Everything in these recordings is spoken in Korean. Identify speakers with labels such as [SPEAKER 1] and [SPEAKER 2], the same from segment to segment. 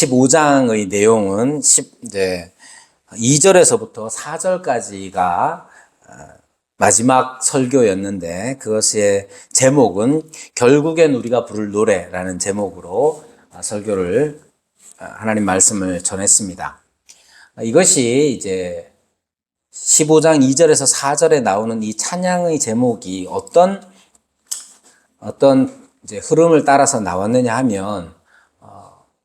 [SPEAKER 1] 15장의 내용은 2절에서부터 4절까지가 마지막 설교였는데 그것의 제목은 결국엔 우리가 부를 노래라는 제목으로 설교를 하나님 말씀을 전했습니다. 이것이 이제 15장 2절에서 4절에 나오는 이 찬양의 제목이 어떤 이제 흐름을 따라서 나왔느냐 하면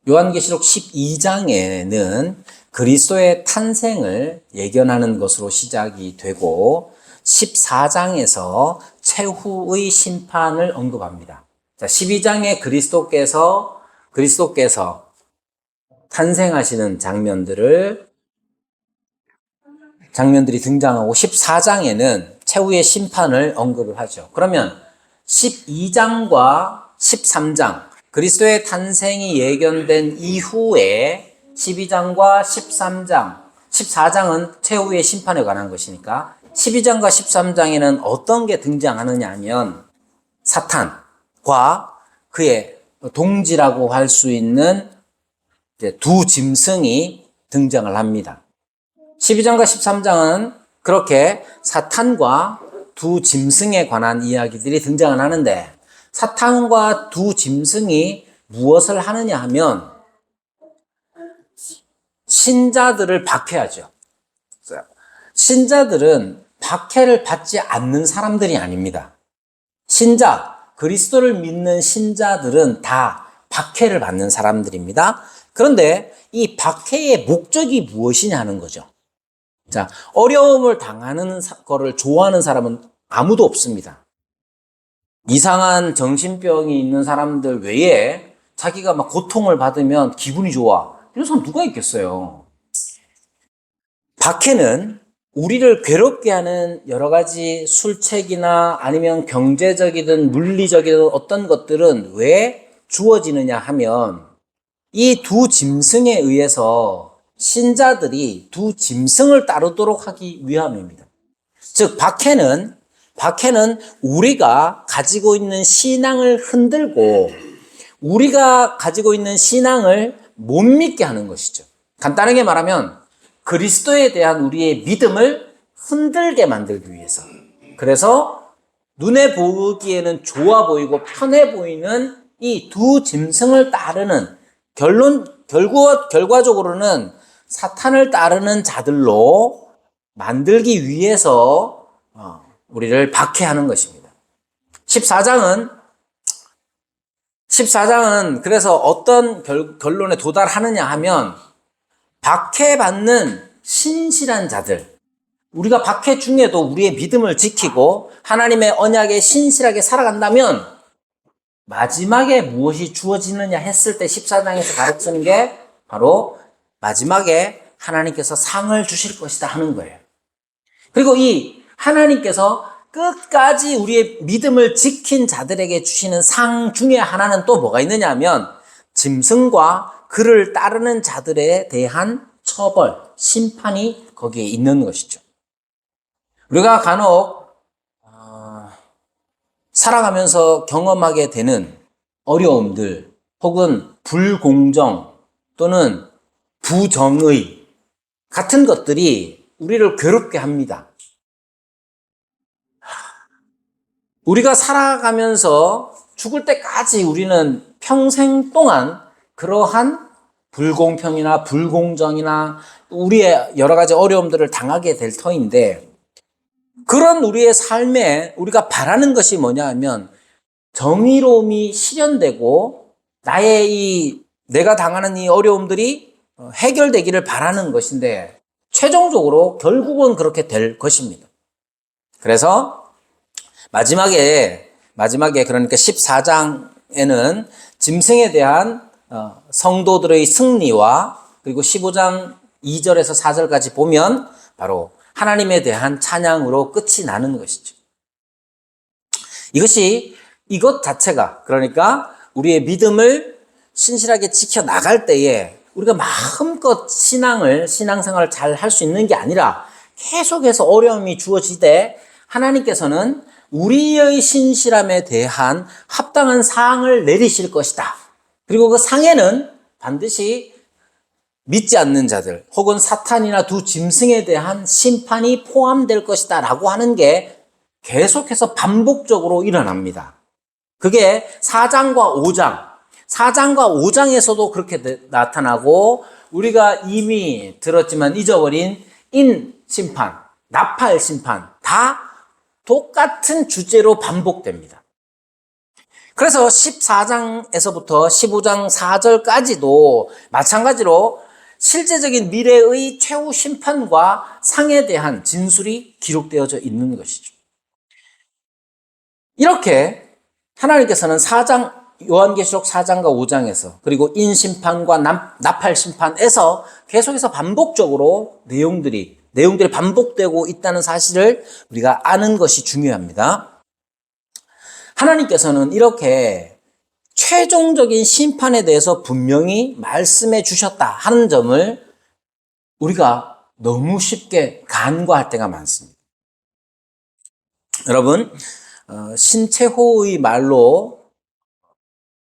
[SPEAKER 1] 요한계시록 12장에는 그리스도의 탄생을 예견하는 것으로 시작이 되고 14장에서 최후의 심판을 언급합니다. 자, 12장에 그리스도께서 탄생하시는 장면들이 등장하고 14장에는 최후의 심판을 언급을 하죠. 그러면 12장과 13장, 그리스도의 탄생이 예견된 이후에 12장과 13장, 14장은 최후의 심판에 관한 것이니까 12장과 13장에는 어떤 게 등장하느냐 하면 사탄과 그의 동지라고 할 수 있는 두 짐승이 등장을 합니다. 12장과 13장은 그렇게 사탄과 두 짐승에 관한 이야기들이 등장을 하는데 사탄과 두 짐승이 무엇을 하느냐 하면 신자들을 박해하죠. 신자들은 박해를 받지 않는 사람들이 아닙니다. 그리스도를 믿는 신자들은 다 박해를 받는 사람들입니다. 그런데 이 박해의 목적이 무엇이냐 하는 거죠. 자, 어려움을 당하는 거를 좋아하는 사람은 아무도 없습니다. 이상한 정신병이 있는 사람들 외에 자기가 막 고통을 받으면 기분이 좋아. 이런 사람 누가 있겠어요? 박해는 우리를 괴롭게 하는 여러 가지 술책이나 아니면 경제적이든 물리적이든 어떤 것들은 왜 주어지느냐 하면 이 두 짐승에 의해서 신자들이 두 짐승을 따르도록 하기 위함입니다. 즉 박해는 우리가 가지고 있는 신앙을 흔들고 우리가 가지고 있는 신앙을 못 믿게 하는 것이죠. 간단하게 말하면 그리스도에 대한 우리의 믿음을 흔들게 만들기 위해서. 그래서 눈에 보기에는 좋아 보이고 편해 보이는 이 두 짐승을 따르는 결과적으로는 사탄을 따르는 자들로 만들기 위해서 우리를 박해하는 것입니다. 14장은 그래서 어떤 결론에 도달하느냐 하면 박해받는 신실한 자들, 우리가 박해 중에도 우리의 믿음을 지키고 하나님의 언약에 신실하게 살아간다면 마지막에 무엇이 주어지느냐 했을 때 14장에서 가르치는 게 바로 마지막에 하나님께서 상을 주실 것이다 하는 거예요. 그리고 이 하나님께서 끝까지 우리의 믿음을 지킨 자들에게 주시는 상 중에 하나는 또 뭐가 있느냐 하면 짐승과 그를 따르는 자들에 대한 처벌, 심판이 거기에 있는 것이죠. 우리가 간혹 살아가면서 경험하게 되는 어려움들 혹은 불공정 또는 부정의 같은 것들이 우리를 괴롭게 합니다. 우리가 살아가면서 죽을 때까지 우리는 평생 동안 그러한 불공평이나 불공정이나 우리의 여러 가지 어려움들을 당하게 될 터인데 그런 우리의 삶에 우리가 바라는 것이 뭐냐 하면 정의로움이 실현되고 내가 당하는 이 어려움들이 해결되기를 바라는 것인데 최종적으로 결국은 그렇게 될 것입니다. 그래서 마지막에 그러니까 14장에는 짐승에 대한 성도들의 승리와 그리고 15장 2절에서 4절까지 보면 바로 하나님에 대한 찬양으로 끝이 나는 것이죠. 이것 자체가 그러니까 우리의 믿음을 신실하게 지켜나갈 때에 우리가 마음껏 신앙생활을 잘 할 수 있는 게 아니라 계속해서 어려움이 주어지되 하나님께서는 우리의 신실함에 대한 합당한 상을 내리실 것이다. 그리고 그 상에는 반드시 믿지 않는 자들 혹은 사탄이나 두 짐승에 대한 심판이 포함될 것이다 라고 하는 게 계속해서 반복적으로 일어납니다. 그게 4장과 5장, 4장과 5장에서도 그렇게 나타나고 우리가 이미 들었지만 잊어버린 인심판, 나팔심판 다 똑같은 주제로 반복됩니다. 그래서 14장에서부터 15장 4절까지도 마찬가지로 실제적인 미래의 최후 심판과 상에 대한 진술이 기록되어져 있는 것이죠. 이렇게 하나님께서는 요한계시록 4장과 5장에서 그리고 인심판과 나팔심판에서 계속해서 반복적으로 내용들이 반복되고 있다는 사실을 우리가 아는 것이 중요합니다. 하나님께서는 이렇게 최종적인 심판에 대해서 분명히 말씀해 주셨다 하는 점을 우리가 너무 쉽게 간과할 때가 많습니다. 여러분, 신채호의 말로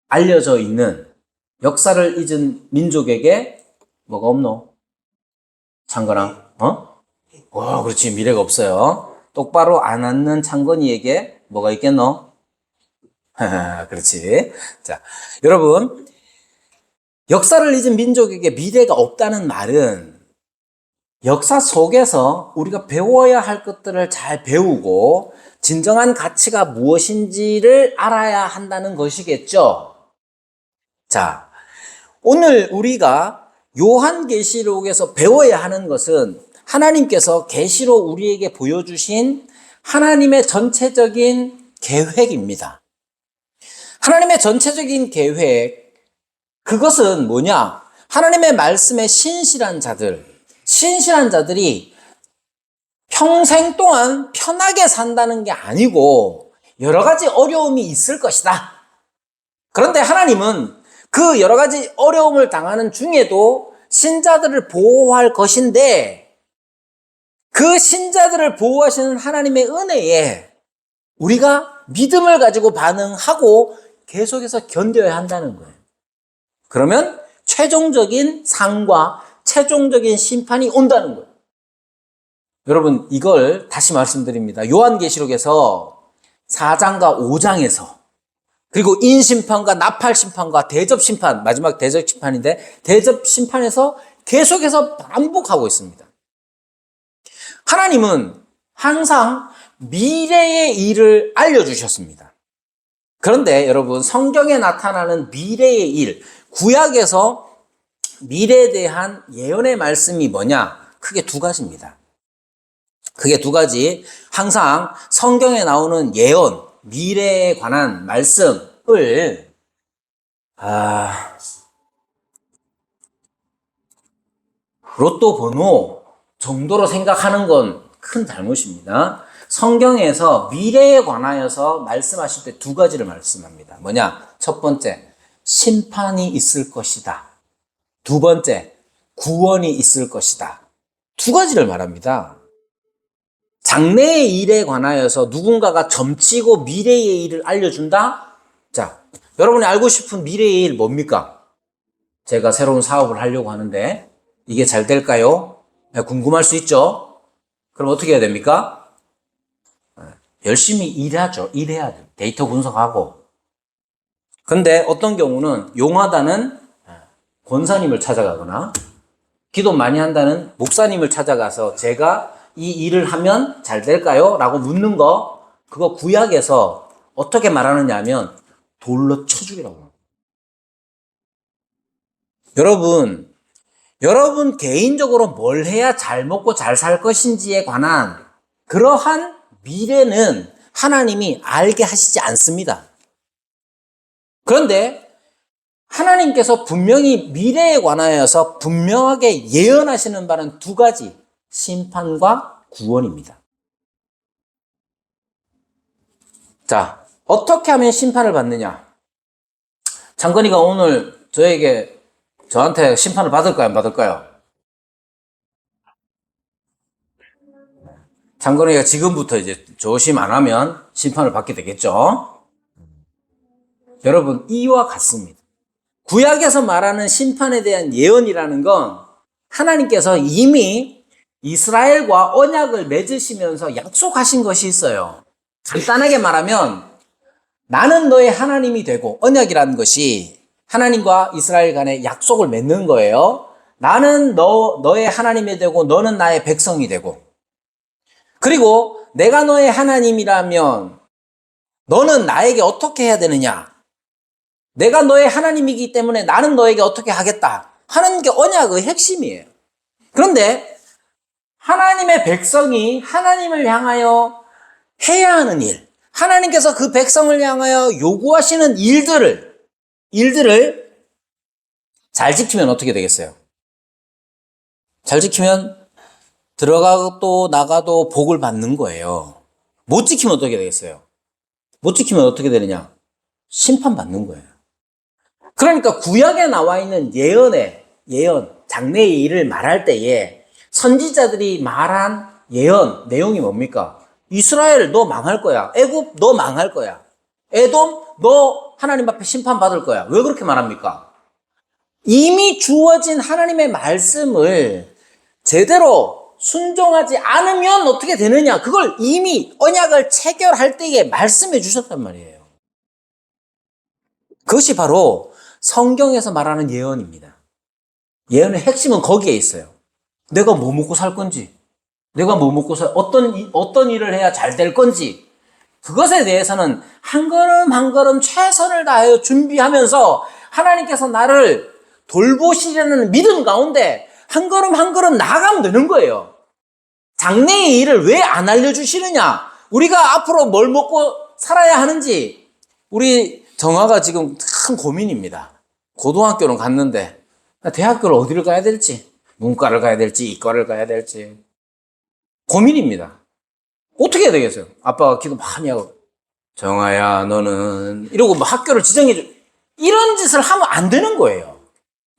[SPEAKER 1] 알려져 있는 역사를 잊은 민족에게 뭐가 없노? 창건아, 그렇지. 미래가 없어요. 똑바로 안 앉는 창건이에게 뭐가 있겠노? 그렇지. 자, 여러분, 역사를 잊은 민족에게 미래가 없다는 말은 역사 속에서 우리가 배워야 할 것들을 잘 배우고 진정한 가치가 무엇인지를 알아야 한다는 것이겠죠. 자, 오늘 우리가 요한계시록에서 배워야 하는 것은 하나님께서 계시로 우리에게 보여주신 하나님의 전체적인 계획입니다. 하나님의 전체적인 계획, 그것은 뭐냐? 하나님의 말씀에 신실한 자들이 평생 동안 편하게 산다는 게 아니고 여러 가지 어려움이 있을 것이다. 그런데 하나님은 그 여러 가지 어려움을 당하는 중에도 신자들을 보호할 것인데 그 신자들을 보호하시는 하나님의 은혜에 우리가 믿음을 가지고 반응하고 계속해서 견뎌야 한다는 거예요. 그러면 최종적인 상과 최종적인 심판이 온다는 거예요. 여러분, 이걸 다시 말씀드립니다. 요한계시록에서 4장과 5장에서 그리고 인심판과 나팔심판과 대접심판, 마지막 대접심판인데 대접심판에서 계속해서 반복하고 있습니다. 하나님은 항상 미래의 일을 알려주셨습니다. 그런데 여러분, 성경에 나타나는 미래의 일, 구약에서 미래에 대한 예언의 말씀이 뭐냐? 크게 두 가지입니다. 크게 두 가지. 항상 성경에 나오는 예언, 미래에 관한 말씀을 로또 번호 정도로 생각하는 건 큰 잘못입니다. 성경에서 미래에 관하여서 말씀하실 때 두 가지를 말씀합니다. 뭐냐? 첫 번째, 심판이 있을 것이다. 두 번째, 구원이 있을 것이다. 두 가지를 말합니다. 장래의 일에 관하여서 누군가가 점치고 미래의 일을 알려준다? 자, 여러분이 알고 싶은 미래의 일 뭡니까? 제가 새로운 사업을 하려고 하는데 이게 잘 될까요? 궁금할 수 있죠? 그럼 어떻게 해야 됩니까? 열심히 일하죠. 일해야 돼요. 데이터 분석하고. 근데 어떤 경우는 용하다는 권사님을 찾아가거나 기도 많이 한다는 목사님을 찾아가서 제가 이 일을 하면 잘 될까요? 라고 묻는 거, 그거 구약에서 어떻게 말하느냐 하면 돌로 쳐 죽이라고 합니다. 여러분 개인적으로 뭘 해야 잘 먹고 잘 살 것인지에 관한 그러한 미래는 하나님이 알게 하시지 않습니다. 그런데 하나님께서 분명히 미래에 관하여서 분명하게 예언하시는 바는 두 가지, 심판과 구원입니다. 자, 어떻게 하면 심판을 받느냐? 장건이가 오늘 저한테 심판을 받을까요? 안 받을까요? 장건이가 지금부터 이제 조심 안 하면 심판을 받게 되겠죠? 여러분, 이와 같습니다. 구약에서 말하는 심판에 대한 예언이라는 건 하나님께서 이미 이스라엘과 언약을 맺으시면서 약속하신 것이 있어요. 간단하게 말하면 나는 너의 하나님이 되고, 언약이라는 것이 하나님과 이스라엘 간의 약속을 맺는 거예요. 나는 너의 하나님이 되고 너는 나의 백성이 되고, 그리고 내가 너의 하나님이라면 너는 나에게 어떻게 해야 되느냐? 내가 너의 하나님이기 때문에 나는 너에게 어떻게 하겠다 하는 게 언약의 핵심이에요. 그런데 하나님의 백성이 하나님을 향하여 해야 하는 일, 하나님께서 그 백성을 향하여 요구하시는 일들을 잘 지키면 어떻게 되겠어요? 잘 지키면 들어가도 나가도 복을 받는 거예요. 못 지키면 어떻게 되겠어요? 못 지키면 어떻게 되느냐? 심판받는 거예요. 그러니까 구약에 나와 있는 예언, 장래의 일을 말할 때에 선지자들이 말한 예언 내용이 뭡니까? 이스라엘 너 망할 거야. 애굽 너 망할 거야. 에돔 너 하나님 앞에 심판받을 거야. 왜 그렇게 말합니까? 이미 주어진 하나님의 말씀을 제대로 순종하지 않으면 어떻게 되느냐? 그걸 이미 언약을 체결할 때에 말씀해 주셨단 말이에요. 그것이 바로 성경에서 말하는 예언입니다. 예언의 핵심은 거기에 있어요. 내가 뭐 먹고 살 건지, 내가 뭐 먹고 어떤 일을 해야 잘 될 건지, 그것에 대해서는 한 걸음 한 걸음 최선을 다하여 준비하면서 하나님께서 나를 돌보시려는 믿음 가운데 한 걸음 한 걸음 나아가면 되는 거예요. 장래의 일을 왜 안 알려주시느냐? 우리가 앞으로 뭘 먹고 살아야 하는지, 우리 정화가 지금 큰 고민입니다. 고등학교는 갔는데 대학교를 어디를 가야 될지, 문과를 가야 될지 이과를 가야 될지 고민입니다. 어떻게 해야 되겠어요? 아빠가 기도 많이 하고 정아야 너는 이러고 뭐 학교를 지정해줘, 이런 짓을 하면 안 되는 거예요.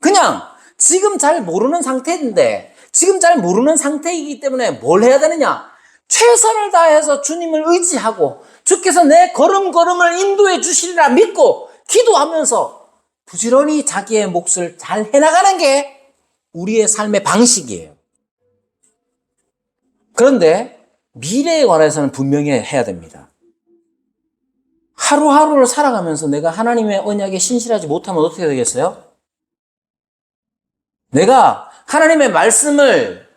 [SPEAKER 1] 그냥 지금 잘 모르는 상태인데, 지금 잘 모르는 상태이기 때문에 뭘 해야 되느냐? 최선을 다해서 주님을 의지하고 주께서 내 걸음걸음을 인도해 주시리라 믿고 기도하면서 부지런히 자기의 몫을 잘 해나가는 게 우리의 삶의 방식이에요. 그런데 미래에 관해서는 분명히 해야 됩니다. 하루하루를 살아가면서 내가 하나님의 언약에 신실하지 못하면 어떻게 되겠어요? 내가 하나님의 말씀을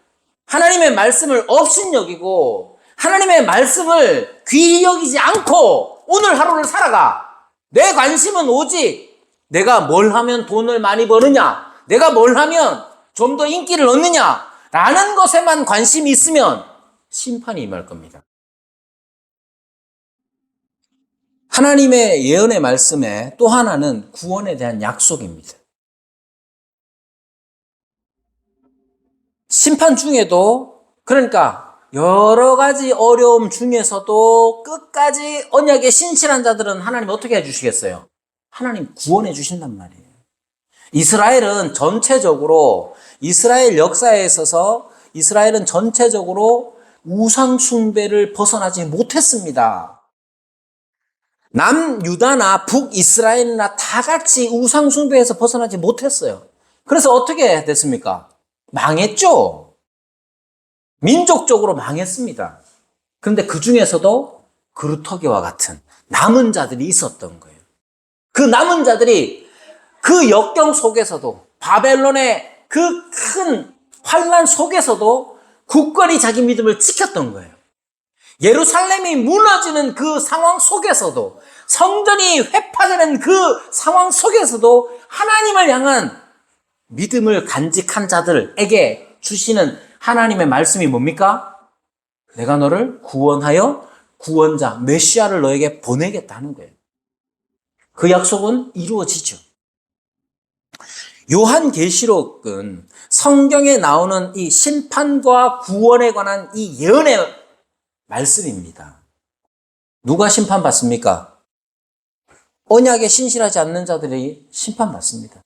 [SPEAKER 1] 업신여기고 하나님의 말씀을 귀히 여기지 않고 오늘 하루를 살아가. 내 관심은 오직 내가 뭘 하면 돈을 많이 버느냐, 내가 뭘 하면 좀 더 인기를 얻느냐 라는 것에만 관심이 있으면 심판이 임할 겁니다. 하나님의 예언의 말씀에 또 하나는 구원에 대한 약속입니다. 심판 중에도, 그러니까 여러 가지 어려움 중에서도 끝까지 언약에 신실한 자들은 하나님 어떻게 해주시겠어요? 하나님 구원해 주신단 말이에요. 이스라엘 역사에 있어서 이스라엘은 전체적으로 우상 숭배를 벗어나지 못했습니다. 남유다나 북이스라엘이나 다 같이 우상 숭배에서 벗어나지 못했어요. 그래서 어떻게 됐습니까? 망했죠. 민족적으로 망했습니다. 그런데 그 중에서도 그루터기와 같은 남은 자들이 있었던 거예요. 그 남은 자들이 그 역경 속에서도, 바벨론의 그 큰 환난 속에서도 굳건히 자기 믿음을 지켰던 거예요. 예루살렘이 무너지는 그 상황 속에서도, 성전이 회파되는 그 상황 속에서도 하나님을 향한 믿음을 간직한 자들에게 주시는 하나님의 말씀이 뭡니까? 내가 너를 구원하여 구원자, 메시아를 너에게 보내겠다는 거예요. 그 약속은 이루어지죠. 요한계시록은 성경에 나오는 이 심판과 구원에 관한 이 예언의 말씀입니다. 누가 심판받습니까? 언약에 신실하지 않는 자들이 심판받습니다.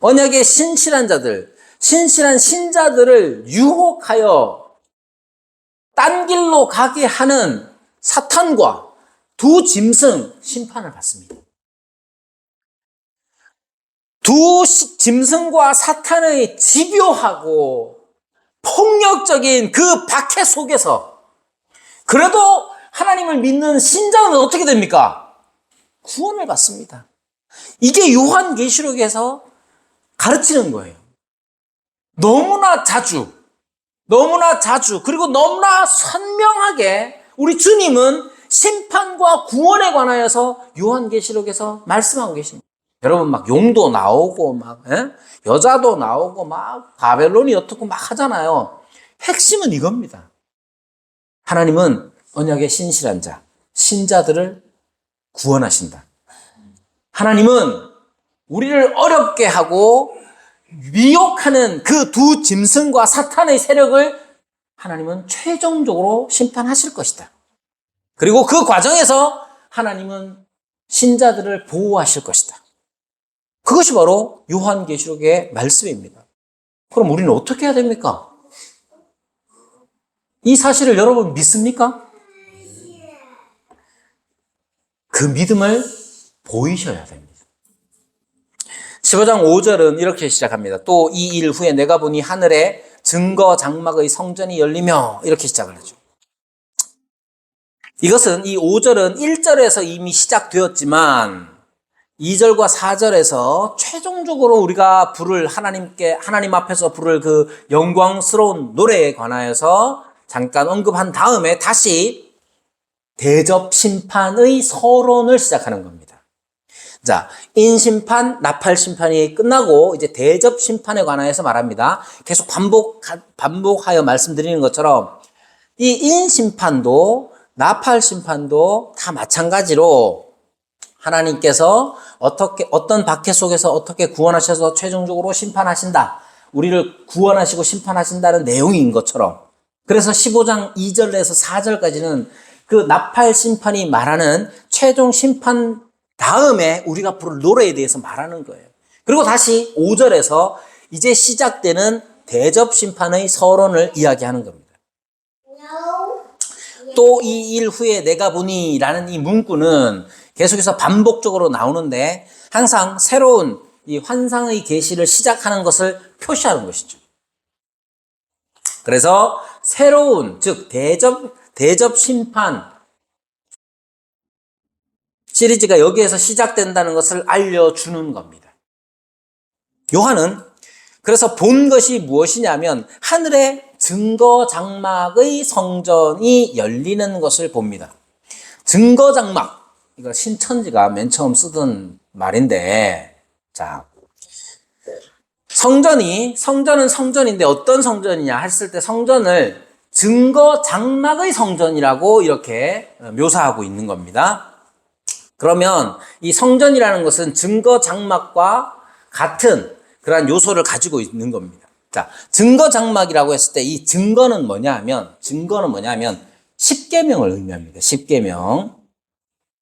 [SPEAKER 1] 언약에 신실한 자들, 신실한 신자들을 유혹하여 딴 길로 가게 하는 사탄과 두 짐승 심판을 받습니다. 짐승과 사탄의 집요하고 폭력적인 그 박해 속에서 그래도 하나님을 믿는 신자는 어떻게 됩니까? 구원을 받습니다. 이게 요한계시록에서 가르치는 거예요. 너무나 자주 그리고 너무나 선명하게 우리 주님은 심판과 구원에 관하여서 요한계시록에서 말씀하고 계십니다. 여러분 막 용도 나오고 막 여자도 나오고 막 바벨론이 어떻고 막 하잖아요. 핵심은 이겁니다. 하나님은 언약의 신실한 자, 신자들을 구원하신다. 하나님은 우리를 어렵게 하고 미혹하는 그 두 짐승과 사탄의 세력을 하나님은 최종적으로 심판하실 것이다. 그리고 그 과정에서 하나님은 신자들을 보호하실 것이다. 그것이 바로 요한계시록의 말씀입니다. 그럼 우리는 어떻게 해야 됩니까? 이 사실을 여러분 믿습니까? 그 믿음을 보이셔야 됩니다. 15장 5절은 이렇게 시작합니다. 또 이 일 후에 내가 보니 하늘에 증거 장막의 성전이 열리며 이렇게 시작을 하죠. 이것은 이 5절은 1절에서 이미 시작되었지만 2절과 4절에서 최종적으로 우리가 하나님 앞에서 부를 그 영광스러운 노래에 관하여서 잠깐 언급한 다음에 다시 대접 심판의 서론을 시작하는 겁니다. 자, 인심판, 나팔심판이 끝나고 이제 대접 심판에 관하여서 말합니다. 계속 반복하여 말씀드리는 것처럼 이 인심판도 나팔심판도 다 마찬가지로 하나님께서 어떤 박해 속에서 어떻게 구원하셔서 최종적으로 심판하신다. 우리를 구원하시고 심판하신다는 내용인 것처럼. 그래서 15장 2절에서 4절까지는 그 나팔 심판이 말하는 최종 심판 다음에 우리가 부를 노래에 대해서 말하는 거예요. 그리고 다시 5절에서 이제 시작되는 대접 심판의 서론을 이야기하는 겁니다. 또 이 일 후에 내가 보니 라는 이 문구는 계속해서 반복적으로 나오는데 항상 새로운 이 환상의 계시를 시작하는 것을 표시하는 것이죠. 그래서 새로운, 즉 대접 심판 시리즈가 여기에서 시작된다는 것을 알려주는 겁니다. 요한은 그래서 본 것이 무엇이냐면 하늘의 증거 장막의 성전이 열리는 것을 봅니다. 증거 장막, 이거 신천지가 맨 처음 쓰던 말인데, 자, 성전은 성전인데 어떤 성전이냐 했을 때 성전을 증거 장막의 성전이라고 이렇게 묘사하고 있는 겁니다. 그러면 이 성전이라는 것은 증거 장막과 같은 그러한 요소를 가지고 있는 겁니다. 자, 증거 장막이라고 했을 때 이 증거는 뭐냐면 십계명을 의미합니다. 십계명.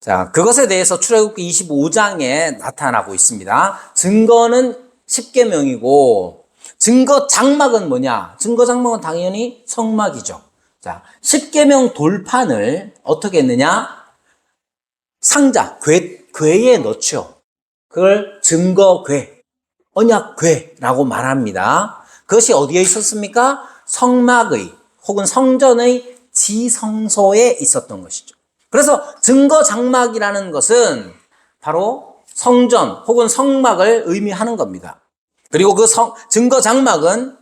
[SPEAKER 1] 자, 그것에 대해서 출애굽기 25장에 나타나고 있습니다. 증거는 십계명이고 증거 장막은 뭐냐? 증거 장막은 당연히 성막이죠. 자, 십계명 돌판을 어떻게 했느냐? 상자, 궤에 넣죠. 그걸 증거궤, 언약궤라고 말합니다. 그것이 어디에 있었습니까? 성막의 혹은 성전의 지성소에 있었던 것이죠. 그래서 증거 장막이라는 것은 바로 성전 혹은 성막을 의미하는 겁니다. 그리고 그 증거 장막은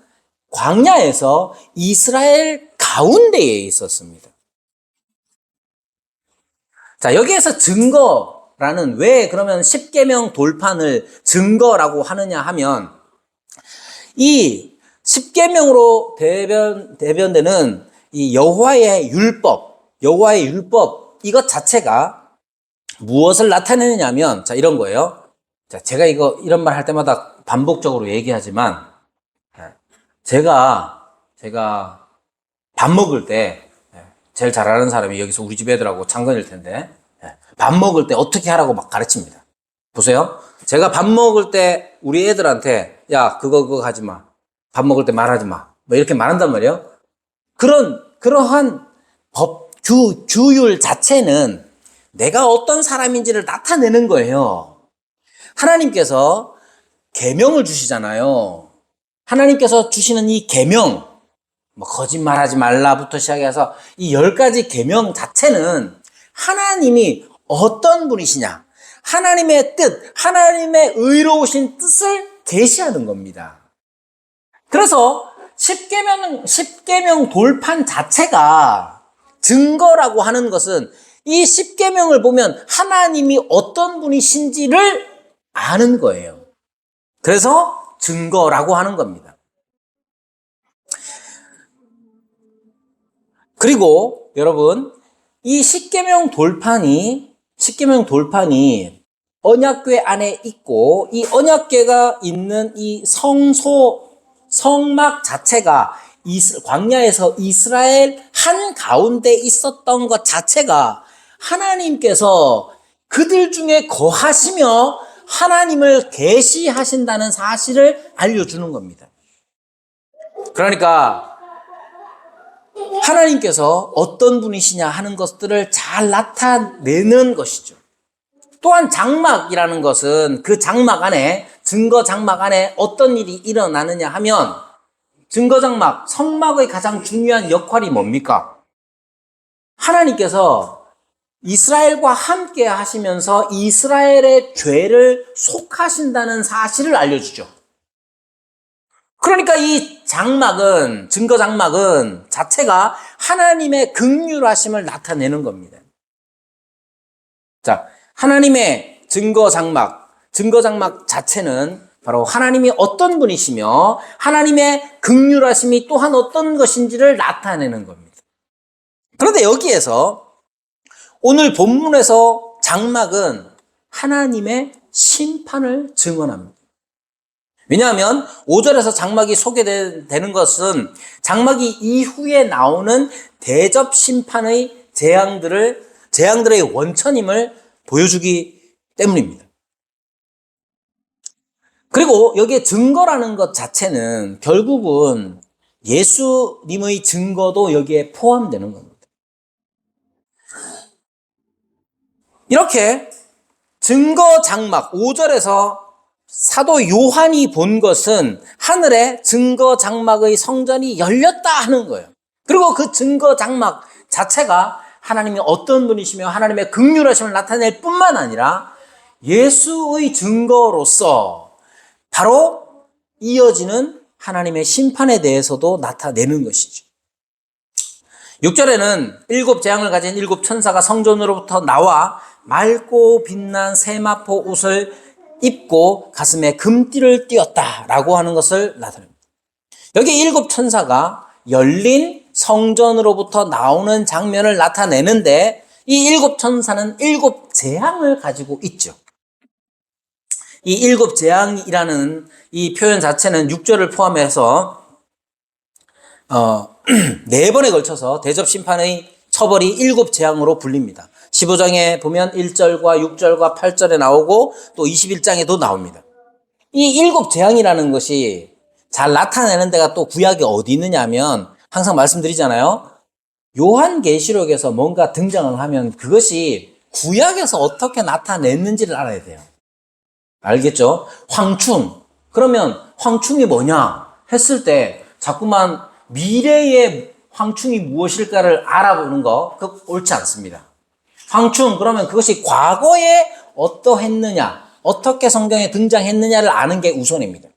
[SPEAKER 1] 광야에서 이스라엘 가운데에 있었습니다. 자, 여기에서 증거라는 왜 그러면 십계명 돌판을 증거라고 하느냐 하면 이 십계명으로 대변되는 이 여호와의 율법 이것 자체가 무엇을 나타내느냐면 자, 이런 거예요. 자, 제가 이런 말 할 때마다 반복적으로 얘기하지만 제가 밥 먹을 때 제일 잘 아는 사람이 여기서 우리 집 애들하고 창건일 텐데 밥 먹을 때 어떻게 하라고 막 가르칩니다. 보세요. 제가 밥 먹을 때 우리 애들한테 야 그거 하지 마. 밥 먹을 때 말하지 마. 뭐 이렇게 말한단 말이에요. 그러한 규율 자체는 내가 어떤 사람인지를 나타내는 거예요. 하나님께서 계명을 주시잖아요. 하나님께서 주시는 이 계명, 거짓말하지 말라부터 시작해서 이 10가지 계명 자체는 하나님이 어떤 분이시냐, 하나님의 뜻, 하나님의 의로우신 뜻을 계시하는 겁니다. 그래서 10계명 돌판 자체가 증거라고 하는 것은 이 10계명을 보면 하나님이 어떤 분이신지를 아는 거예요. 그래서 증거라고 하는 겁니다. 그리고 여러분, 이 10계명 돌판이 언약궤 안에 있고, 이 언약궤가 있는 이 성막 자체가 광야에서 이스라엘 한가운데 있었던 것 자체가 하나님께서 그들 중에 거하시며 하나님을 계시하신다는 사실을 알려주는 겁니다. 그러니까 하나님께서 어떤 분이시냐 하는 것들을 잘 나타내는 것이죠. 또한 장막이라는 것은 그 장막 안에, 증거 장막 안에 어떤 일이 일어나느냐 하면, 증거 장막, 성막의 가장 중요한 역할이 뭡니까? 하나님께서 이스라엘과 함께 하시면서 이스라엘의 죄를 속하신다는 사실을 알려주죠. 그러니까 이 장막은, 증거 장막은 자체가 하나님의 긍휼하심을 나타내는 겁니다. 자, 하나님의 증거 장막 자체는 바로 하나님이 어떤 분이시며 하나님의 긍휼하심이 또한 어떤 것인지를 나타내는 겁니다. 그런데 여기에서 오늘 본문에서 장막은 하나님의 심판을 증언합니다. 왜냐하면 5절에서 장막이 소개되는 것은 장막이 이후에 나오는 대접 심판의 재앙들의 원천임을 보여주기 때문입니다. 그리고 여기에 증거라는 것 자체는 결국은 예수님의 증거도 여기에 포함되는 겁니다. 이렇게 증거 장막 5절에서 사도 요한이 본 것은 하늘에 증거 장막의 성전이 열렸다 하는 거예요. 그리고 그 증거 장막 자체가 하나님이 어떤 분이시며 하나님의 긍휼하심을 나타낼 뿐만 아니라 예수의 증거로서 바로 이어지는 하나님의 심판에 대해서도 나타내는 것이죠. 6절에는 7 재앙을 가진 7 천사가 성전으로부터 나와 맑고 빛난 세마포 옷을 입고 가슴에 금띠를 띠었다라고 하는 것을 나타냅니다. 여기 7 천사가 열린 성전으로부터 나오는 장면을 나타내는데, 이 7 천사는 7 재앙을 가지고 있죠. 이 7 재앙이라는 이 표현 자체는 6절을 포함해서 4번에 걸쳐서 대접 심판의 처벌이 7 재앙으로 불립니다. 15장에 보면 1절과 6절과 8절에 나오고 또 21장에도 나옵니다. 이 7 재앙이라는 것이 잘 나타내는 데가 또 구약이 어디 있느냐 하면, 항상 말씀드리잖아요. 요한계시록에서 뭔가 등장을 하면 그것이 구약에서 어떻게 나타냈는지를 알아야 돼요. 알겠죠? 황충. 그러면 황충이 뭐냐 했을 때 자꾸만 미래의 황충이 무엇일까를 알아보는 거, 그거 옳지 않습니다. 황충, 그러면 그것이 과거에 어떠했느냐, 어떻게 성경에 등장했느냐를 아는 게 우선입니다.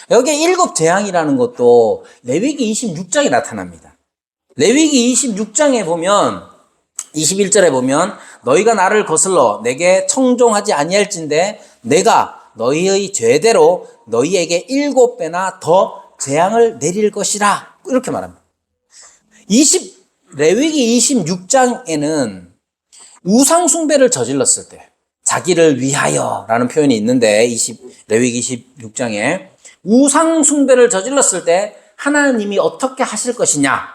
[SPEAKER 1] 여기에 7 재앙이라는 것도 레위기 26장에 나타납니다. 레위기 26장에 보면 21절에 보면 너희가 나를 거슬러 내게 청종하지 아니할진대 내가 너희의 죄대로 너희에게 7배나 더 재앙을 내릴 것이라, 이렇게 말합니다. 레위기 26장에는 우상 숭배를 저질렀을 때, 자기를 위하여 라는 표현이 있는데 레위기 26장에 우상 숭배를 저질렀을 때 하나님이 어떻게 하실 것이냐,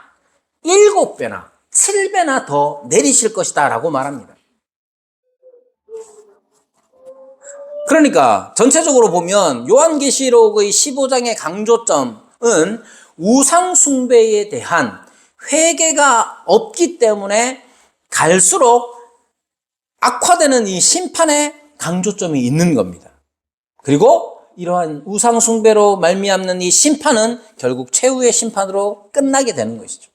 [SPEAKER 1] 7배나 7배나 더 내리실 것이다 라고 말합니다. 그러니까 전체적으로 보면 요한계시록의 15장의 강조점은 우상 숭배에 대한 회개가 없기 때문에 갈수록 악화되는 이 심판의 강조점이 있는 겁니다. 그리고 이러한 우상숭배로 말미암는 이 심판은 결국 최후의 심판으로 끝나게 되는 것이죠.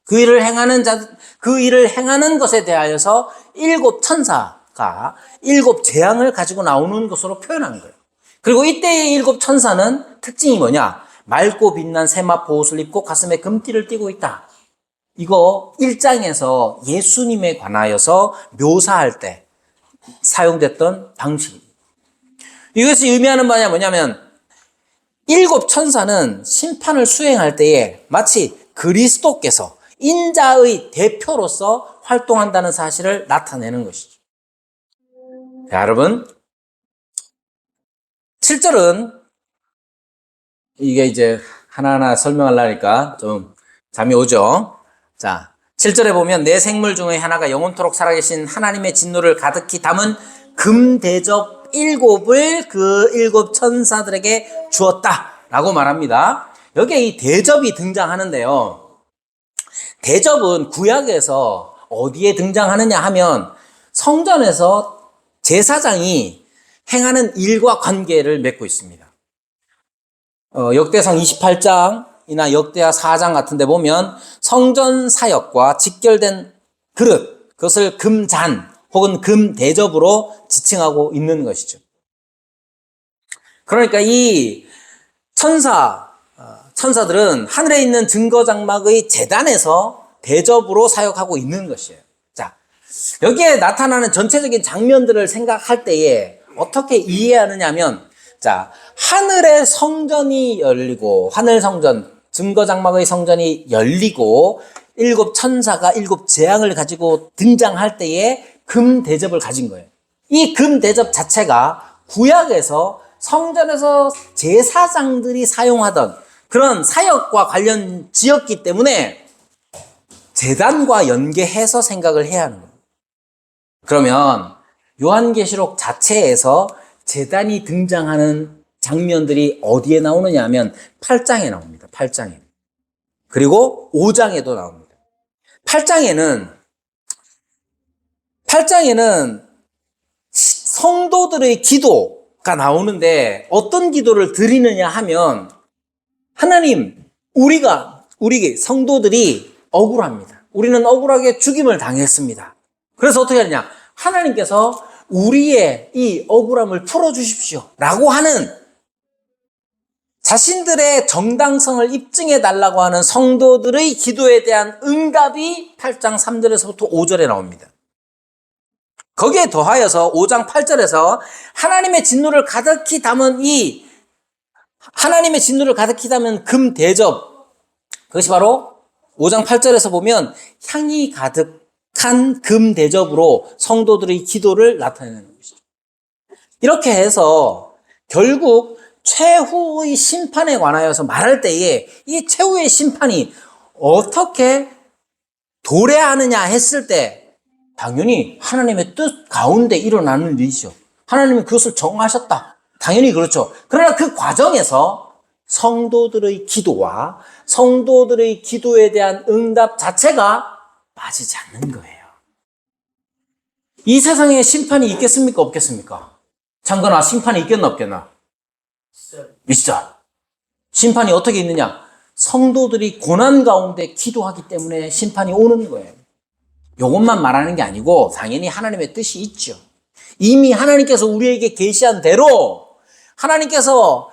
[SPEAKER 1] 그 일을 행하는 것에 대하여서 7 천사가 7 재앙을 가지고 나오는 것으로 표현한 거예요. 그리고 이때의 7 천사는 특징이 뭐냐? 맑고 빛난 세마포 옷을 입고 가슴에 금띠를 띠고 있다. 이거 1장에서 예수님에 관하여서 묘사할 때 사용됐던 방식입니다. 이것이 의미하는 바냐 뭐냐면 7 천사는 심판을 수행할 때에 마치 그리스도께서 인자의 대표로서 활동한다는 사실을 나타내는 것이죠. 자, 여러분 7절은 이게 이제 하나하나 설명하려니까 좀 잠이 오죠. 자, 7절에 보면 내 생물 중에 하나가 영원토록 살아계신 하나님의 진노를 가득히 담은 금대접 7을 그 7 천사들에게 주었다라고 말합니다. 여기에 이 대접이 등장하는데요. 대접은 구약에서 어디에 등장하느냐 하면 성전에서 제사장이 행하는 일과 관계를 맺고 있습니다. 역대상 28장이나 역대하 4장 같은 데 보면 성전 사역과 직결된 그릇, 그것을 금잔 혹은 금대접으로 지칭하고 있는 것이죠. 그러니까 이 천사들은 하늘에 있는 증거장막의 제단에서 대접으로 사역하고 있는 것이에요. 자, 여기에 나타나는 전체적인 장면들을 생각할 때에 어떻게 이해하느냐 하면, 자, 하늘의 성전이 열리고, 하늘 성전, 증거장막의 성전이 열리고, 7 천사가 7 재앙을 가지고 등장할 때에 금대접을 가진 거예요. 이 금대접 자체가 구약에서 성전에서 제사장들이 사용하던 그런 사역과 관련지였기 때문에 제단과 연계해서 생각을 해야 하는 거예요. 그러면 요한계시록 자체에서 제단이 등장하는 장면들이 어디에 나오느냐 하면 8장에 나옵니다. 8장에. 그리고 5장에도 나옵니다. 8장에는 성도들의 기도가 나오는데 어떤 기도를 드리느냐 하면 하나님, 우리 성도들이 억울합니다. 우리는 억울하게 죽임을 당했습니다. 그래서 어떻게 하느냐? 하나님께서 우리의 이 억울함을 풀어주십시오. 라고 하는 자신들의 정당성을 입증해 달라고 하는 성도들의 기도에 대한 응답이 8장 3절에서부터 5절에 나옵니다. 거기에 더하여서 5장 8절에서 하나님의 진노를 가득히 담은 금대접, 그것이 바로 5장 8절에서 보면 향이 가득한 금대접으로 성도들의 기도를 나타내는 것이죠. 이렇게 해서 결국 최후의 심판에 관하여서 말할 때에 이 최후의 심판이 어떻게 도래하느냐 했을 때 당연히 하나님의 뜻 가운데 일어나는 일이죠. 하나님은 그것을 정하셨다. 당연히 그렇죠. 그러나 그 과정에서 성도들의 기도와 성도들의 기도에 대한 응답 자체가 빠지지 않는 거예요. 이 세상에 심판이 있겠습니까? 없겠습니까? 장건아, 심판이 있겠나 없겠나? 있어. 심판이 어떻게 있느냐? 성도들이 고난 가운데 기도하기 때문에 심판이 오는 거예요. 이것만 말하는 게 아니고 당연히 하나님의 뜻이 있죠. 이미 하나님께서 우리에게 계시한 대로 하나님께서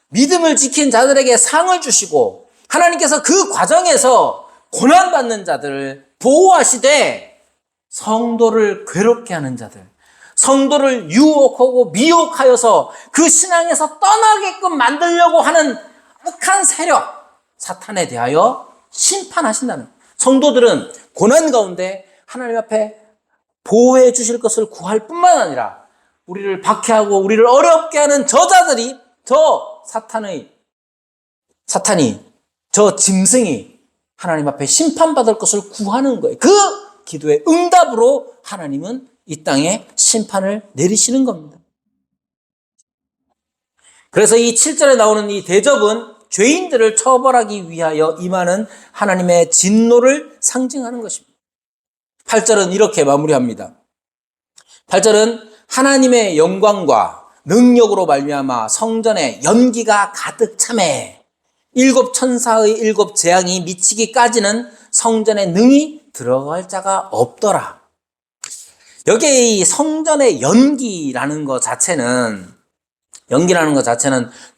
[SPEAKER 1] 믿음을 지킨 자들에게 상을 주시고 하나님께서 그 과정에서 고난받는 자들을 보호하시되 성도를 괴롭게 하는 자들, 성도를 유혹하고 미혹하여서 그 신앙에서 떠나게끔 만들려고 하는 악한 세력, 사탄에 대하여 심판하신다는, 성도들은 고난 가운데 하나님 앞에 보호해 주실 것을 구할 뿐만 아니라 우리를 박해하고 우리를 어렵게 하는 저자들이, 사탄이, 저 짐승이 하나님 앞에 심판받을 것을 구하는 거예요. 그 기도의 응답으로 하나님은 이 땅에 심판을 내리시는 겁니다. 그래서 이 7절에 나오는 이 대접은 죄인들을 처벌하기 위하여 임하는 하나님의 진노를 상징하는 것입니다. 8절은 이렇게 마무리합니다. 8절은 하나님의 영광과 능력으로 말미암아 성전에 연기가 가득 차매 일곱 천사의 일곱 재앙이 미치기까지는 성전에 능히 들어갈 자가 없더라. 여기에 이 성전의 연기라는 것 자체는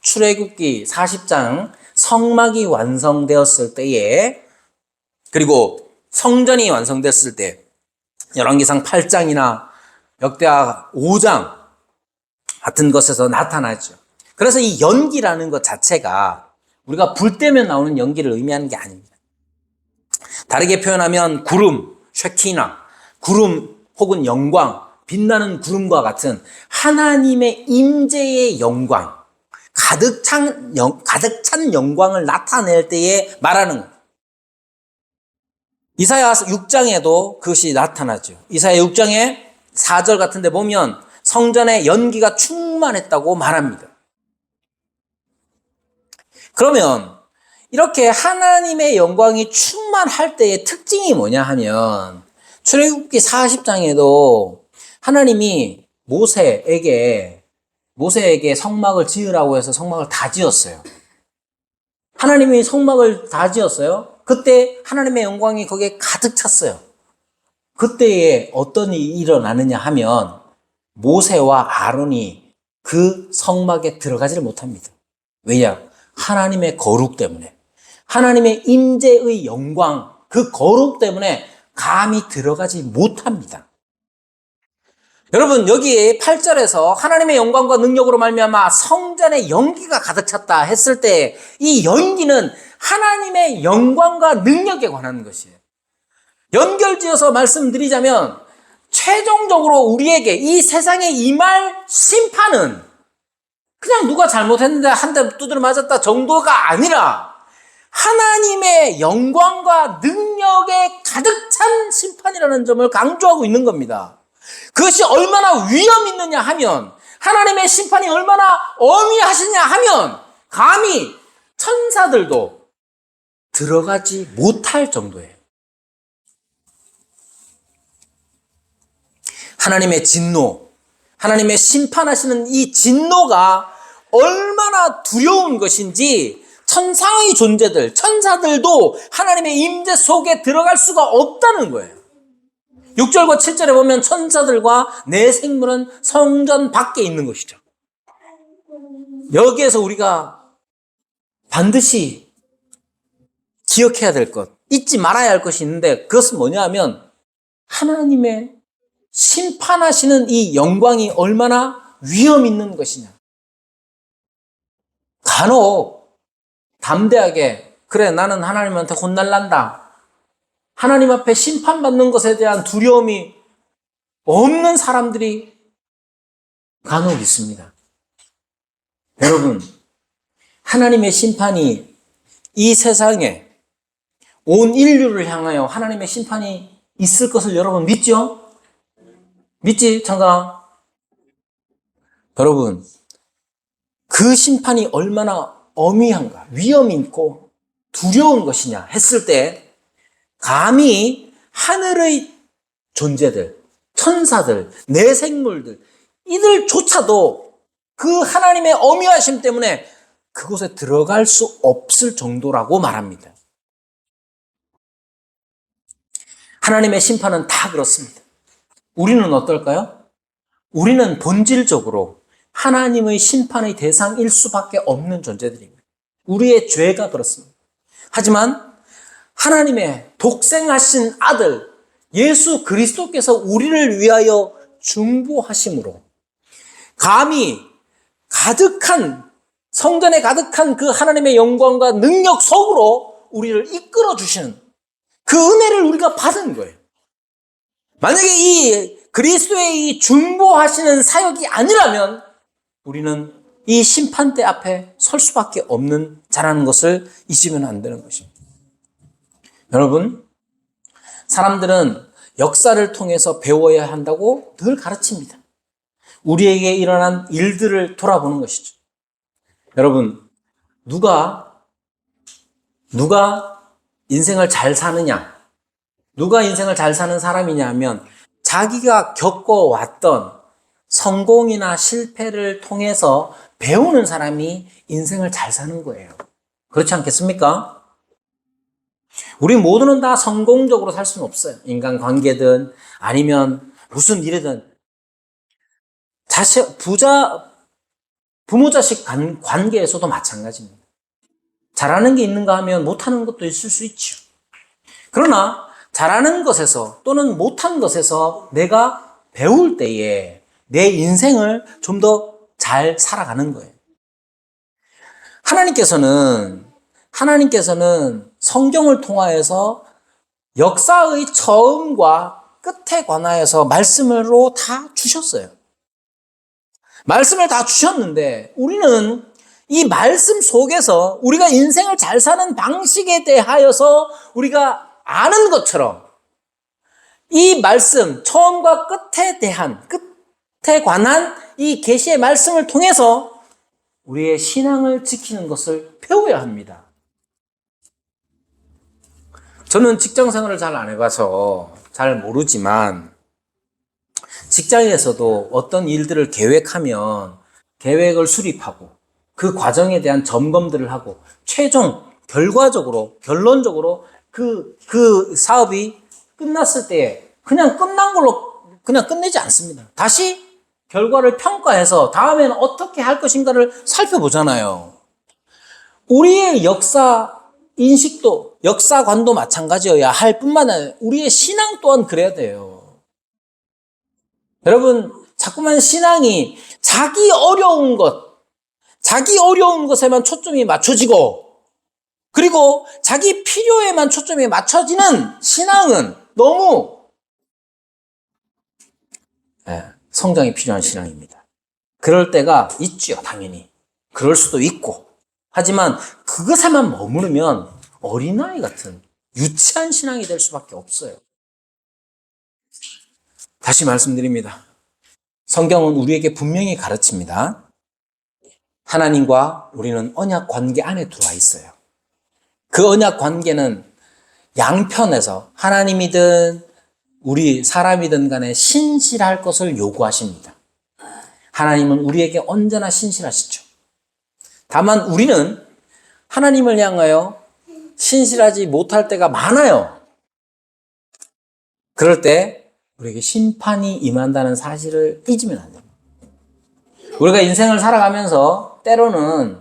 [SPEAKER 1] 출애굽기 40장 성막이 완성되었을 때에, 그리고 성전이 완성됐을 때 열왕기상 8장이나 역대하 5장 같은 것에서 나타나죠. 그래서 이 연기라는 것 자체가 우리가 불 때면 나오는 연기를 의미하는 게 아닙니다. 다르게 표현하면 구름, 쉐키나, 구름 혹은 영광, 빛나는 구름과 같은 하나님의 임재의 영광, 가득 찬 영광을 나타낼 때에 말하는 거예요. 이사야 6장에도 그것이 나타나죠. 이사야 6장에 4절 같은 데 보면 성전에 연기가 충만했다고 말합니다. 그러면 이렇게 하나님의 영광이 충만할 때의 특징이 뭐냐 하면 출애굽기 40장에도 하나님이 모세에게 성막을 지으라고 해서 성막을 다 지었어요. 하나님이 성막을 다 지었어요. 그때 하나님의 영광이 거기에 가득 찼어요. 그때에 어떤 일이 일어나느냐 하면 모세와 아론이 그 성막에 들어가지를 못합니다. 왜냐? 하나님의 거룩 때문에, 하나님의 임재의 영광, 그 거룩 때문에 감히 들어가지 못합니다. 여러분, 여기에 8절에서 하나님의 영광과 능력으로 말미암아 성전에 연기가 가득 찼다 했을 때 이 연기는 하나님의 영광과 능력에 관한 것이에요. 연결지어서 말씀드리자면 최종적으로 우리에게 이 세상에 임할 심판은 그냥 누가 잘못했는데 한 대 두드려 맞았다 정도가 아니라 하나님의 영광과 능력에 가득 찬 심판이라는 점을 강조하고 있는 겁니다. 그것이 얼마나 위험 있느냐 하면, 하나님의 심판이 얼마나 엄히하시냐 하면 감히 천사들도 들어가지 못할 정도예요. 하나님의 진노, 하나님의 심판하시는 이 진노가 얼마나 두려운 것인지 천상의 존재들, 천사들도 하나님의 임재 속에 들어갈 수가 없다는 거예요. 6절과 7절에 보면 천사들과 내 생물은 성전 밖에 있는 것이죠. 여기에서 우리가 반드시 기억해야 될 것, 잊지 말아야 할 것이 있는데 그것은 뭐냐 하면 하나님의 심판하시는 이 영광이 얼마나 위험 있는 것이냐. 간혹 담대하게 그래 나는 하나님한테 혼날란다, 하나님 앞에 심판받는 것에 대한 두려움이 없는 사람들이 간혹 있습니다. 여러분, 하나님의 심판이 이 세상에 온 인류를 향하여 하나님의 심판이 있을 것을 여러분 믿죠? 믿지? 잠깐. 여러분, 그 심판이 얼마나 엄위한가, 위험 있고 두려운 것이냐 했을 때 감히 하늘의 존재들, 천사들, 내생물들, 이들조차도 그 하나님의 엄위하심 때문에 그곳에 들어갈 수 없을 정도라고 말합니다. 하나님의 심판은 다 그렇습니다. 우리는 어떨까요? 우리는 본질적으로 하나님의 심판의 대상일 수밖에 없는 존재들입니다. 우리의 죄가 그렇습니다. 하지만 하나님의 독생하신 아들 예수 그리스도께서 우리를 위하여 중보하심으로 감히 가득한 성전에 가득한 그 하나님의 영광과 능력 속으로 우리를 이끌어 주시는 그 은혜를 우리가 받은 거예요. 만약에 이 그리스도의 이 중보하시는 사역이 아니라면 우리는 이 심판대 앞에 설 수밖에 없는 자라는 것을 잊으면 안 되는 것입니다. 여러분, 사람들은 역사를 통해서 배워야 한다고 늘 가르칩니다. 우리에게 일어난 일들을 돌아보는 것이죠. 여러분, 누가 인생을 잘 사느냐, 누가 인생을 잘 사는 사람이냐 하면 자기가 겪어왔던 성공이나 실패를 통해서 배우는 사람이 인생을 잘 사는 거예요. 그렇지 않겠습니까? 우리 모두는 다 성공적으로 살 수는 없어요. 인간관계든 아니면 무슨 일이든. 부모 자식 관계에서도 마찬가지입니다. 잘하는 게 있는가 하면 못하는 것도 있을 수 있죠. 그러나 잘하는 것에서 또는 못한 것에서 내가 배울 때에 내 인생을 좀 더 잘 살아가는 거예요. 하나님께서는 성경을 통하여서 역사의 처음과 끝에 관하여서 말씀으로 다 주셨어요. 말씀을 다 주셨는데 우리는 이 말씀 속에서 우리가 인생을 잘 사는 방식에 대하여서 우리가 아는 것처럼 이 말씀, 처음과 끝에 관한 이 계시의 말씀을 통해서 우리의 신앙을 지키는 것을 배워야 합니다. 저는 직장 생활을 잘 안 해봐서 잘 모르지만 직장에서도 어떤 일들을 계획하면 계획을 수립하고 그 과정에 대한 점검들을 하고 최종 결론적으로 그 사업이 끝났을 때 그냥 끝난 걸로 그냥 끝내지 않습니다. 다시 결과를 평가해서 다음에는 어떻게 할 것인가를 살펴보잖아요. 우리의 역사관도 마찬가지여야 할 뿐만 아니라 우리의 신앙 또한 그래야 돼요. 여러분, 자꾸만 신앙이 자기 어려운 것에만 초점이 맞춰지고 그리고 자기 필요에만 초점이 맞춰지는 신앙은 너무 성장이 필요한 신앙입니다. 그럴 때가 있죠, 당연히. 그럴 수도 있고. 하지만 그것에만 머무르면 어린아이 같은 유치한 신앙이 될 수밖에 없어요. 다시 말씀드립니다. 성경은 우리에게 분명히 가르칩니다. 하나님과 우리는 언약 관계 안에 들어와 있어요. 그 언약 관계는 양편에서 하나님이든 우리 사람이든 간에 신실할 것을 요구하십니다. 하나님은 우리에게 언제나 신실하시죠. 다만 우리는 하나님을 향하여 신실하지 못할 때가 많아요. 그럴 때 우리에게 심판이 임한다는 사실을 잊으면 안 됩니다. 우리가 인생을 살아가면서 때로는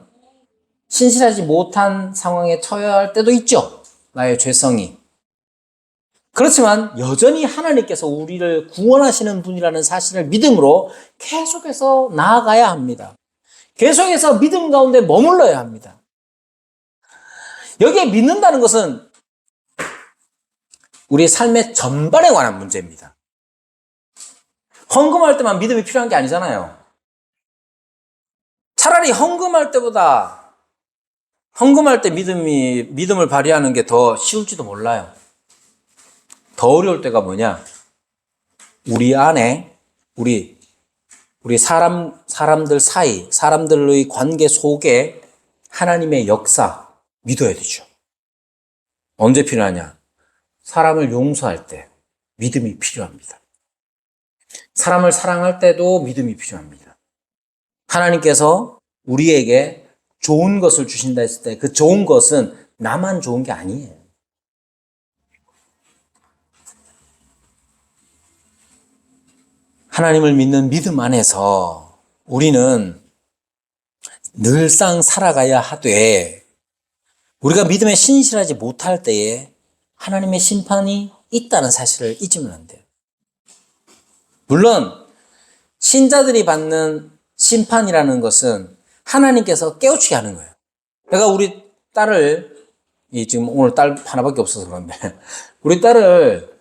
[SPEAKER 1] 신실하지 못한 상황에 처해야 할 때도 있죠. 나의 죄성이. 그렇지만 여전히 하나님께서 우리를 구원하시는 분이라는 사실을 믿음으로 계속해서 나아가야 합니다. 계속해서 믿음 가운데 머물러야 합니다. 여기에 믿는다는 것은 우리의 삶의 전반에 관한 문제입니다. 헌금할 때만 믿음이 필요한 게 아니잖아요. 차라리 헌금할 때 믿음을 발휘하는 게 더 쉬울지도 몰라요. 더 어려울 때가 뭐냐? 우리 안에, 우리 사람들 사이, 사람들의 관계 속에 하나님의 역사 믿어야 되죠. 언제 필요하냐? 사람을 용서할 때 믿음이 필요합니다. 사람을 사랑할 때도 믿음이 필요합니다. 하나님께서 우리에게 좋은 것을 주신다 했을 때 그 좋은 것은 나만 좋은 게 아니에요. 하나님을 믿는 믿음 안에서 우리는 늘상 살아가야 하되 우리가 믿음에 신실하지 못할 때에 하나님의 심판이 있다는 사실을 잊으면 안 돼요. 물론 신자들이 받는 심판이라는 것은 하나님께서 깨우치게 하는 거예요. 내가 우리 딸을 지금 오늘 딸 하나밖에 없어서 그런데 우리 딸을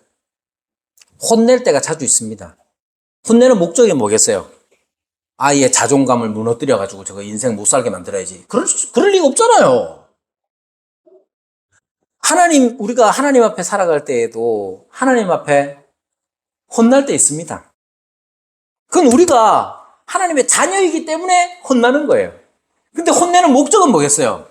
[SPEAKER 1] 혼낼 때가 자주 있습니다. 혼내는 목적이 뭐겠어요? 아이의 자존감을 무너뜨려가지고 저거 인생 못 살게 만들어야지. 그럴 리가 없잖아요. 우리가 하나님 앞에 살아갈 때에도 하나님 앞에 혼날 때 있습니다. 그건 우리가 하나님의 자녀이기 때문에 혼나는 거예요. 근데 혼내는 목적은 뭐겠어요?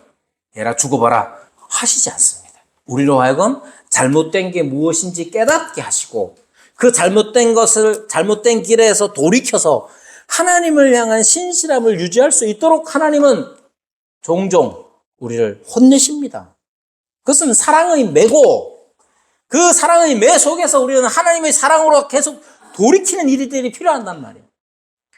[SPEAKER 1] 얘라 죽어봐라 하시지 않습니다. 우리로 하여금 잘못된 게 무엇인지 깨닫게 하시고 그 잘못된 길에서 돌이켜서 하나님을 향한 신실함을 유지할 수 있도록 하나님은 종종 우리를 혼내십니다. 그것은 사랑의 매고, 그 사랑의 매 속에서 우리는 하나님의 사랑으로 계속 돌이키는 일들이 필요한단 말이에요.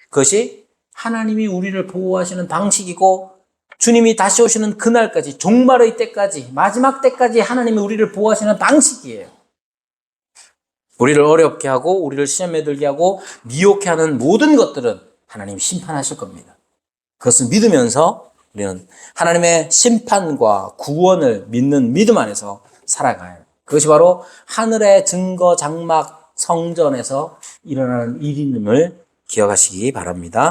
[SPEAKER 1] 그것이 하나님이 우리를 보호하시는 방식이고, 주님이 다시 오시는 그날까지, 종말의 때까지, 마지막 때까지 하나님이 우리를 보호하시는 방식이에요. 우리를 어렵게 하고, 우리를 시험에 들게 하고, 미혹해 하는 모든 것들은 하나님이 심판하실 겁니다. 그것을 믿으면서 우리는 하나님의 심판과 구원을 믿는 믿음 안에서 살아가요. 그것이 바로 하늘의 증거 장막 성전에서 일어나는 일임을 기억하시기 바랍니다.